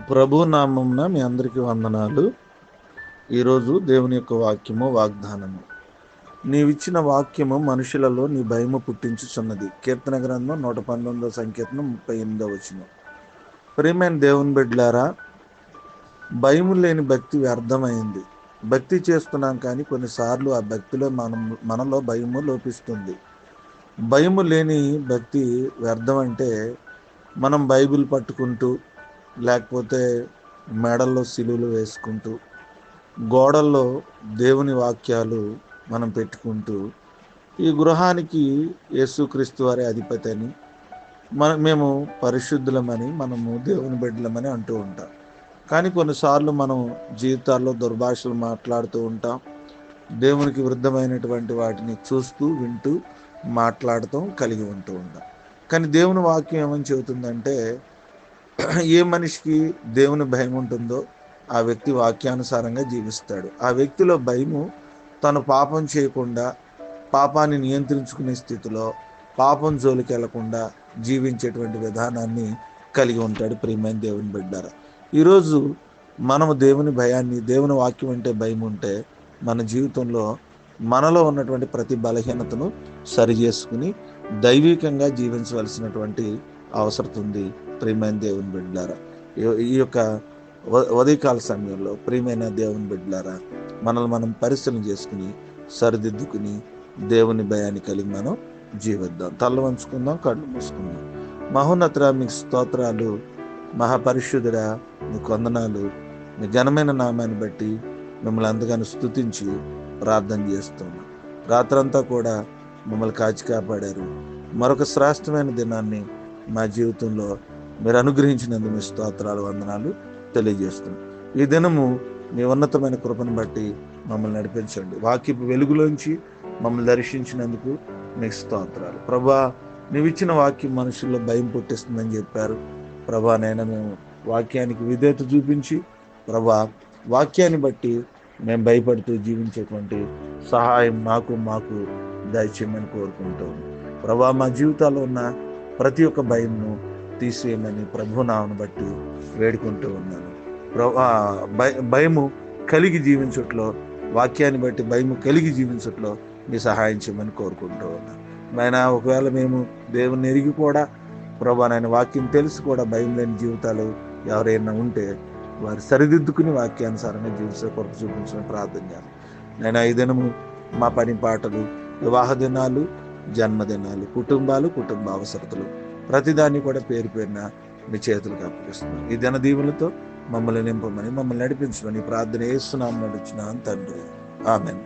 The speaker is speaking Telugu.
ప్రభు నామమున మీ అందరికీ వందనాలు. ఈరోజు దేవుని యొక్క వాక్యము వాగ్దానము. నీవిచ్చిన వాక్యము మనుషులలో నీ భయము పుట్టించుచున్నది. కీర్తన గ్రంథం 119 సంకీర్తనం 38 వచనం. ప్రియమైన దేవుని బిడ్డలారా, భయము లేని భక్తి వ్యర్థమైంది. భక్తి చేస్తున్నాం కానీ కొన్నిసార్లు ఆ భక్తిలో మనలో భయము లోపిస్తుంది. భయము లేని భక్తి వ్యర్థం అంటే మనం బైబిల్ పట్టుకుంటూ, లేకపోతే మెడల్లో సిలువలు వేసుకుంటూ, గోడల్లో దేవుని వాక్యాలు మనం పెట్టుకుంటూ, ఈ గృహానికి యేసుక్రీస్తు వారి అధిపతి అని, మేము పరిశుద్ధులమని, మనము దేవుని బిడ్డలమని అంటూ ఉంటాం. కానీ కొన్నిసార్లు మనం జీవితాల్లో దుర్భాషలు మాట్లాడుతూ ఉంటాం. దేవునికి విరుద్ధమైనటువంటి వాటిని చూస్తూ, వింటూ, మాట్లాడటం కలిగి ఉంటూ ఉంటాం. కానీ దేవుని వాక్యం ఏమని చెబుతుందంటే, ఏ మనిషికి దేవుని భయం ఉంటుందో ఆ వ్యక్తి వాక్యానుసారంగా జీవిస్తాడు. ఆ వ్యక్తిలో భయము తను పాపం చేయకుండా, పాపాన్ని నియంత్రించుకునే స్థితిలో, పాపం జోలికి వెళ్లకుండా జీవించేటువంటి విధానాన్ని కలిగి ఉంటాడు. ప్రియమైన దేవుని బిడ్డారా, ఈరోజు మనము దేవుని భయాన్ని, దేవుని వాక్యం అంటే భయం ఉంటే మన జీవితంలో మనలో ఉన్నటువంటి ప్రతి బలహీనతను సరి చేసుకుని దైవికంగా జీవించవలసినటువంటి అవసరం ఉంది. ప్రియమైన దేవుని బిడ్డలారా, ఈ యొక్క ఉదయకాల సమయంలో ప్రియమైన దేవుని బిడ్డలారా, మనల్ని మనం పరిశీలన చేసుకుని సరిదిద్దుకుని దేవుని భయాన్ని కలిగి మనం జీవిద్దాం. తల వంచుకుందాం, కళ్ళు మూసుకుందాం. మహోన్నతుడా, మీకు స్తోత్రాలు. మహాపరిశుద్ధుడా, మీకు వందనాలు. మీ ఘనమైన నామాన్ని బట్టి మిమ్మల్ని అందుకని స్తుతించి ప్రార్థన చేస్తున్నాం. రాత్రంతా కూడా మమ్మల్ని కాచి కాపాడారు. మరొక శ్రేష్టమైన దినాన్ని మా జీవితంలో మీరు అనుగ్రహించినందుకు మీ స్తోత్రాలు, వందనాలు తెలియజేస్తున్నాం. ఈ దినము మీ ఉన్నతమైన కృపను బట్టి మమ్మల్ని నడిపించండి. వాక్యపు వెలుగులోంచి మమ్మల్ని దర్శించినందుకు మీకు స్తోత్రాలు. ప్రభా, నీవిచ్చిన వాక్యం మనుషుల్లో భయం పుట్టిస్తుందని చెప్పారు. ప్రభా, నైనా మేము వాక్యానికి విధేయత చూపించి, ప్రభా, వాక్యాన్ని బట్టి మేము భయపడుతూ జీవించేటువంటి సహాయం మాకు దయచేయమని కోరుకుంటాం. ప్రభా, మా జీవితాల్లో ఉన్న ప్రతి ఒక్క భయంను తీసేయమని ప్రభునామను బట్టి వేడుకుంటూ ఉన్నాను. భయము కలిగి జీవించట్లో, వాక్యాన్ని బట్టి భయము కలిగి జీవించట్లో మీ సహాయం చేయమని కోరుకుంటూ ఉన్నాను. అయినా ఒకవేళ మేము దేవుని ఎరిగి కూడా, ప్రభా, నాయన వాక్యం తెలిసి కూడా భయం లేని జీవితాలు ఎవరైనా ఉంటే వారు సరిదిద్దుకుని వాక్యానుసారంగా జీవించే కొరకు చూపించిన ప్రార్థన చేయాలి. నేను ఈ దినము మా పని పాటలు, వివాహ దినాలు, జన్మదినాలు, కుటుంబ అవసరతలు ప్రతిదాన్ని కూడా పేరు పేరున మీ చేతులకు అప్పగిస్తున్నాను. ఈ దిన దీవులతో మమ్మల్ని నింపమని, మమ్మల్ని నడిపించమని ప్రార్థన యేసు నామమున అడుగుచున్నాను తండ్రి. ఆమేన్.